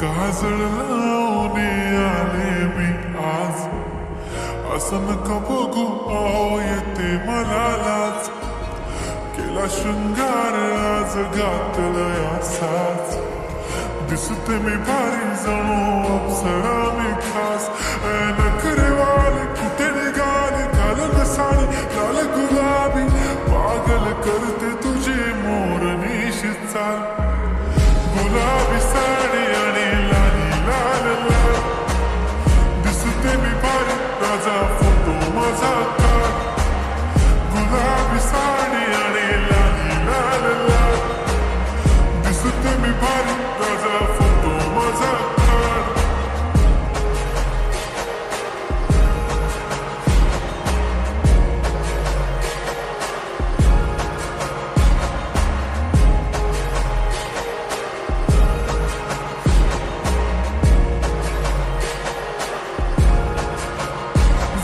काजळ लावणे आले मी आज, असं नका बघू आओ येते मला लाज. केला शृंगार आज घातलंय असाच, दिसते मी भारी जणू अप्सरा मी खास. नखरे वाले कुठे निघाले, घालत साडी लाल गुलाबी, पागल करते तुझी मोरनीशी चाल. गुलाबी साडी आणि लाली लाल लाल, दिसते मी भारी राजा फोटो माझा काढ. गुलाबी साडी आणि लाली लाल लाल, दिसते मी भारी राजा फोटो माझा काढ.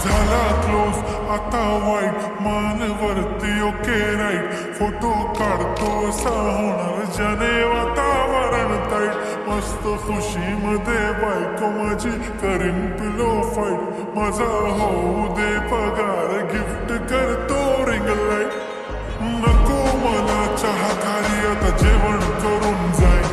झाला क्लोज आता वाईट, मानवरती ओके राईट. फोटो काढतो असा होणार ज्याने वातावरण ताईट. मस्त खुशीमध्ये बायको माझी करीन पिलो फाईट. माझा होऊ दे पगार, गिफ्ट करतो रिंग लाईट. नको मला चहा खाली, आता जेवण करून जाईन.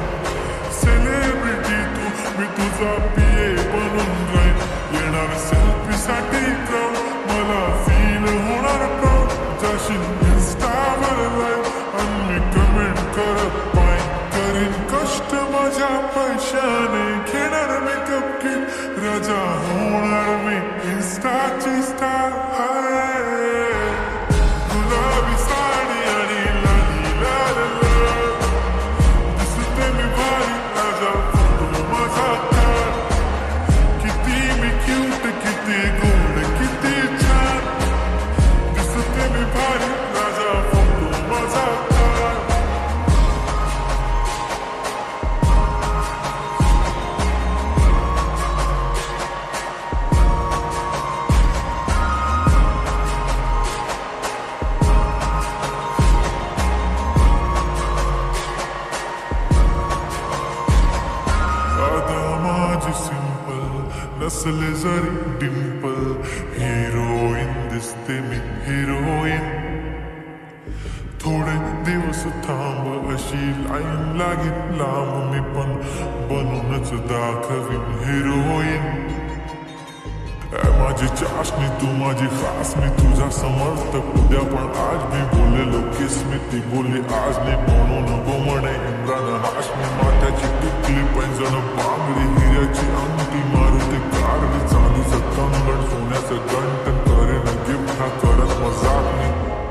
सेलिब्रिटी तू, मी तुझा पिये बनून राहीन. येणार सेल्फी साठी क्राऊड, मला फील होणार प्राऊड. जाशील इन्स्टावर लाईव्ह आणि मी कमेंट करत पाय. करीन कष्ट माझ्या पैशाने, घेणार मेकअप किट, राजा होणार मी इन्स्टाची स्टार. गुलाबी साडी आणि लाली लाल लाल, दिसते मी भारी राजा फोटो माझा काढ. किती मी क्यूट, किती गोड, किती छान, दिसते मी भारी राजा फोटो माझा काढ. राधा माझी सिंपल, नसले जरी डिंपल. हिरोईन दिसते मी हिरोईन. थोडे दिवस थांब अशी लाईन लागेल लांब, मी पण बनूनच दाखवीन हिरोईन. माझी चाशनी तू माझी खास, मी तुझा समर्थक उद्या पण आज. मी बोललेलो किस मी ती बोलली आज नाही. म्हणून नको म्हणे इम्रान हाशमी. माथ्याची टिकली पैंजण बांगडी, हिऱ्याची अंगठी, मारुती कारली, चांदीचं कंगण, सोन्याचं गंटन. करेन गिफ्ट हा करत मजाक मी,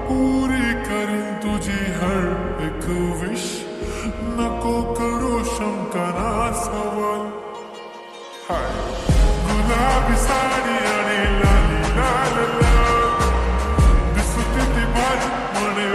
पुरी करीन तुझी हर एक विश. नको करू शंका ना सवाल. हाय गुलाबी साडी आणि लाली लाल लाल, दिसते ती भारी म्हणे